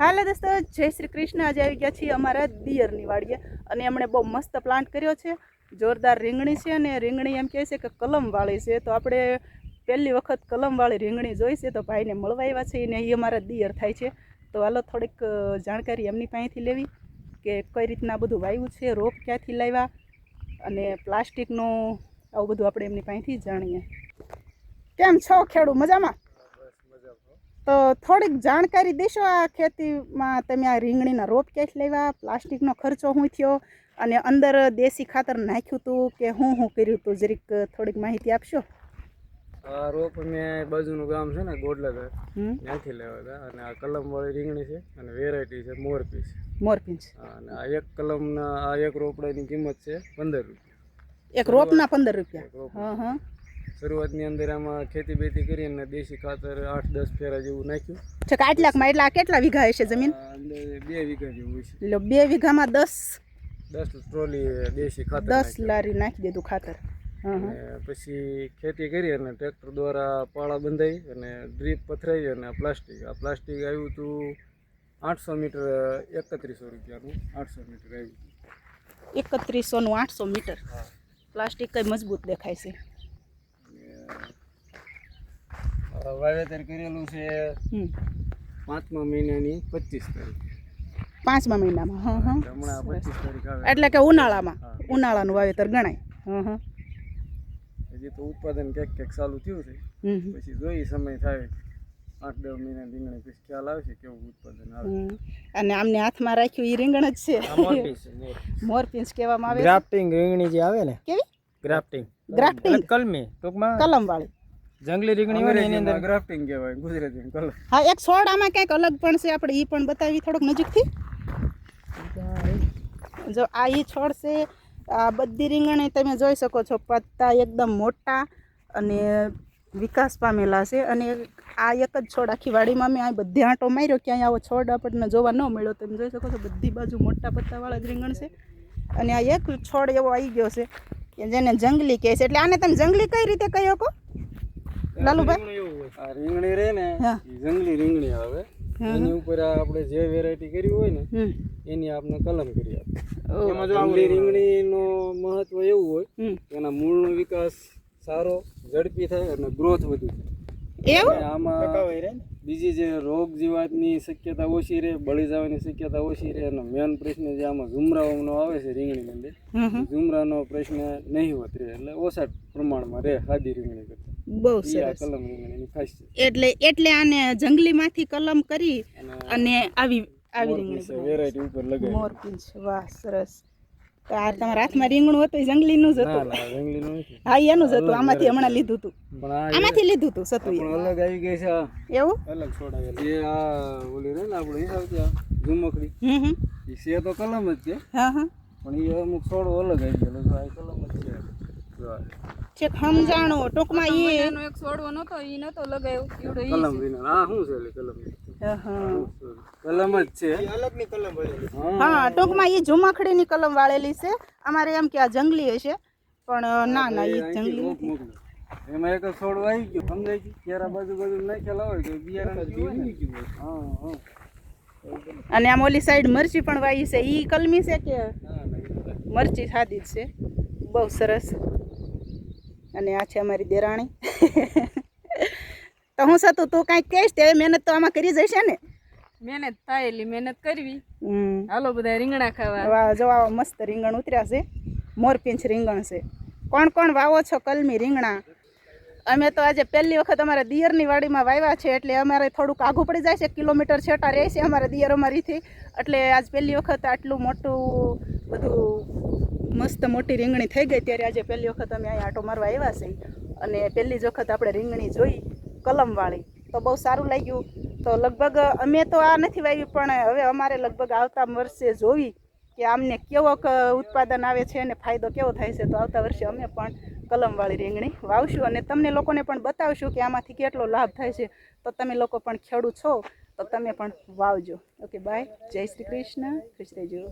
હાલો દોસ્તો, જય શ્રી કૃષ્ણ। આજે આવી ગયા છીએ અમારા દિયરની વાડીએ અને એમણે બહુ મસ્ત પ્લાન્ટ કર્યો છે। જોરદાર રીંગણી છે અને રીંગણી એમ કહે છે કે કલમવાળી છે, તો આપણે પહેલી વખત કલમવાળી રીંગણી જોઈ છે, તો ભાઈને મળવા આવ્યા છે અને એ અમારા દિયર થાય છે। તો હાલો થોડીક જાણકારી એમની પાસેથી લેવી કે કઈ રીતના બધું વાવ્યું છે, રોપ ક્યાંથી લાવ્યા અને પ્લાસ્ટિકનું આવું બધું આપણે એમની પાસેથી જાણીએ। કેમ છો ખેડૂ, મજામાં? તો થોડીક જાણકારી દેશો આ ખેતીમાં તમે આ રીંગણીના રોપ ક્યાંથી લેવા, પ્લાસ્ટિકનો ખર્ચો શું થયો અને અંદર દેશી ખાતર નાખ્યું હતું કે શું કર્યું હતું, જરીક થોડીક માહિતી આપશો। આ રોપ અમે બાજુનું ગામ છે ને ગોડલાઘર, ત્યાંથી લેવા હતા અને આ કલમવાળી રીંગણી છે અને વેરાયટી છે મોરપીંછ। મોરપીંછ અને આ એક કલમના આ એક રોપડાની કિંમત છે 15 રૂપિયા। એક રોપના 15 રૂપિયા। હા, શરૂઆતની અંદર આમાં ખેતી બેતી કરી અને દેશી ખાતર 8-10 ફેરા જેવું નાખ્યું છે। આટલાકમાં એટલા કેટલા વીઘા હશે જમીન? અંદર 2 વીઘા જેવું છે। એટલે 2 વીઘામાં 10 ટ્રોલી દેશી ખાતર 10 લારી નાખી દીધું ખાતર। અને પછી ખેતી કરી અને ટ્રેક્ટર દ્વારા પાળા બંધાઈ અને ડ્રીપ પથરાઈ અને પ્લાસ્ટિક આવ્યું હતું 800 મીટર 3100 રૂપિયાનું 800 મીટર આવ્યું 3100 નું 800 મીટર। પ્લાસ્ટિક કઈ મજબૂત દેખાય છે। વાવેતર કરેલું છે 5મા મહિનાની 25 તારીખ। 5મા મહિનામાં? હમણાં 25 તારીખ આવે એટલે કે ઉનાળાનું વાવેતર ગણાય। હજી તો ઉત્પાદન ક્યાંક ચાલુ થયું છે, પછી જોઈ સમય થાય 8-10 મહિના રીંગણી પછી ખ્યાલ આવશે કેવું ઉત્પાદન આવે। અને આમને હાથમાં રાખ્યું એ રીંગણ જ છે, મોરપીંછ કહેવામાં આવે। ગ્રાફ્ટિંગ રીંગણી જે આવે ને, કેવી ગ્રાફ્ટિંગ કલમી ટૂંકમાં કલમવાળી જંગલી રીંગણી હોય ને એની અંદર ગ્રાફ્ટિંગ કહેવાય ગુજરાતીમાં કલમ। હા, એક છોડ આમાં ક્યાંક અલગ પણ છે, આપણે એ પણ બતાવી થોડોક નજીકથી। જો આ એ છોડ છે, આ બધી રીંગણી તમે જોઈ શકો છો, પત્તા એકદમ મોટા અને વિકાસ પામેલા છે। અને આ એક જ છોડ આખી વાડીમાં મેં આ બધે આંટો માર્યો, ક્યાંય આવો છોડ આપણને જોવા ન મળ્યો। તમે જોઈ શકો છો બધી બાજુ મોટા પત્તાવાળા જ રીંગણ છે અને આ એક છોડ એવો આવી ગયો છે કે જેને જંગલી કહે છે। એટલે આને તમે જંગલી કઈ રીતે કહી શકો લાલુભાઈ? આ રીંગણી રહે ને જંગલી રીંગણી આવે, એની ઉપર આપણે જે વેરાયટી કરી હોય ને એની આપણે કલમ કરી આપે। એમાં જંગલી રીંગણીનો મહત્વ એવું હોય કે એના મૂળનો વિકાસ સારો ઝડપી થાય અને ગ્રોથ વધુ થાય। એવું આમાં બીજી જે રોગ જીવાતની શક્યતા ઓછી રહે, બળી જવાની શક્યતા ઓછી રહે અને મેન પ્રશ્ન જે આમાં ઝુમરાઓનો આવે છે રીંગણીની અંદર, ઝુમરાનો પ્રશ્ન નહીવત રહે, એટલે ઓછા પ્રમાણમાં રહે સાદી રીંગણી કરતા। બહુ સરસ કલમ રીંગણીની ખાસિયત। એટલે આને જંગલીમાંથી કલમ કરી અને આવી રીંગણી વેરાયટી ઉપર લગાવી મોરપીંછ। વાહ, સરસ। તો આ તમારા હાથમાં રીંગણું હતું, જંગલીનું જ હતું? હા, એનું જ હતું, આમાંથી હમણાં લીધું હતું, આમાંથી લીધું હતું સતું અલગ આવી ગઈ છે। એવું અલગ છોડાવેલું જે આ ઓલી રે ને આપણે હિસાબ ઝુમકડી એ છે તો કલમ જ છે, પણ એ અમુક છોડો અલગ આવી ગયેલો છે, આ કલમ જ છે। સમજાણો ટૂંકમાં એનો એક છોડવો નતો, ઈ નતો લગાવ્યો કલમ વિના આ શું છે એટલે કલમ કલમ જ છે, અલગની કલમ વાળેલી। હા, ટૂંકમાં એ ઝુમખડીની કલમ વાળેલી છે। અમારે એમ કે આ જંગલી હશે, પણ ના એ જંગલી નથી। એમાં એક છોડ આવી ગયો, સમજાય છે, ક્યારા બાજુ નાખેલા હોય તો બિયારણ। અને આમ ઓલી સાઈડ મરચી પણ વાવી છે, ઈ કલમી છે કે મરચી સાદી જ છે? બહુ સરસ। અને આ છે અમારી દેરાણી। તો હું સતું તું કાંઈક કહીશ તે મહેનત તો આમાં કરી જશે ને? મહેનત થાય એટલી મહેનત કરવી। હાલો બધા રીંગણા ખાવા। વાહ, જો આવા મસ્ત રીંગણ ઉતર્યા છે, મોરપીંછ રીંગણ છે। કોણ કોણ વાવો છો કલમી રીંગણા? અમે તો આજે પહેલી વખત અમારા દિયરની વાડીમાં વાવ્યા છે, એટલે અમારે થોડુંક આઘું પડી જાય છે, કિલોમીટર છેટા રહે છે અમારા દિયર અમારીથી, એટલે આજ પહેલી વખત આટલું મોટું બધું મસ્ત મોટી રીંગણી થઈ ગઈ, ત્યારે આજે પહેલી વખત અમે અહીં આંટો મારવા આવ્યા છે અને પહેલી જ વખત આપણે રીંગણી જોઈ કલમવાળી, તો બહુ સારું લાગ્યું। તો લગભગ અમે તો આ નથી વાવી, પણ હવે અમારે લગભગ આવતા વર્ષે જોવી કે આમને કેવો ઉત્પાદન આવે છે અને ફાયદો કેવો થાય છે। તો આવતા વર્ષે અમે પણ કલમવાળી રીંગણી વાવશું અને તમને લોકોને પણ બતાવશું કે આમાંથી કેટલો લાભ થાય છે। તો તમે લોકો પણ ખેડૂત છો તો તમે પણ વાવજો। ઓકે, બાય, જય શ્રી કૃષ્ણ, ખુશ રહેજો।